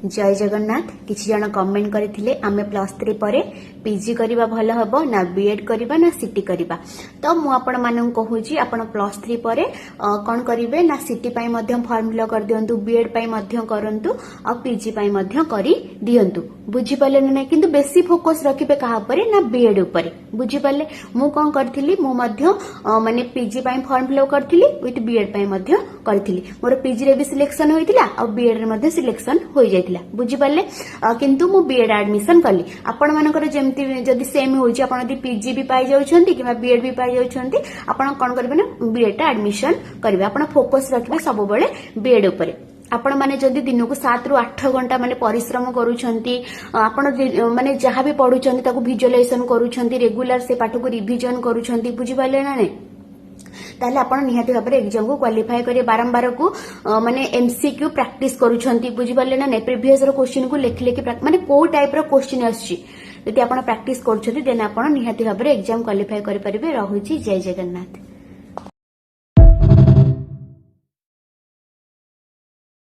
जय जगन्नाथ। किछि जन कमेंट करथिले आमे +3 परे पीजी करिबा भलो हबो ना बीएड करिबा ना सीटी करिबा। तो मु आपण मानन कहूची आपण +3 परे कोन करिवे ना सीटी पई मध्यम फॉर्म फिल कर दियंतु, बीएड पई मध्यम करंतु आ पीजी पई मध्यम करी दियंतु। बुझी पाले नै किंतु बेसी फोकस रखिबे कहा परे ना बीएड ऊपर। बुझी पाले मु कोन करथिली मु मध्य माने पीजी पई फॉर्म फिल करथिली विथ बीएड पई मध्य करथिली। मोर पीजी रे भी सिलेक्शन होइतिला आ बीएड रे मध्य सिलेक्शन होई जाइतिला। बुझी पाले किंतु मु बीएड एडमिशन कली। आपण मानकर जेमति जदी सेम होइची आपण जदी पीजी भी पाई जाउछंती किबा बीएड भी पाई जाउछंती आपण कोन करबे ना बीएड टा एडमिशन करबे। आपण फोकस रखबे सब बेले बीएड ऊपर। आपण माने जदी दिन को 7 रु 8 घंटा माने परिश्रम करूछंती, आपण माने जहां भी पढुछंती ताको विजुअलाइजेशन करूछंती, रेगुलर से पाठ को रिवीजन करूछंती। बुझी पाले ना नै ताले आपण निहाती भाबरे एग्जाम को क्वालिफाई करे बारंबार को माने एमसीक्यू प्रैक्टिस करूछंती। बुझी पाले ना नै प्रीवियस रो क्वेश्चन को लेखि लेखि माने को टाइप रो क्वेश्चन आछी यदि आपण प्रैक्टिस करूछंती देन आपण निहाती भाबरे एग्जाम क्वालिफाई करि परिबे। रहुची जय जगन्नाथ।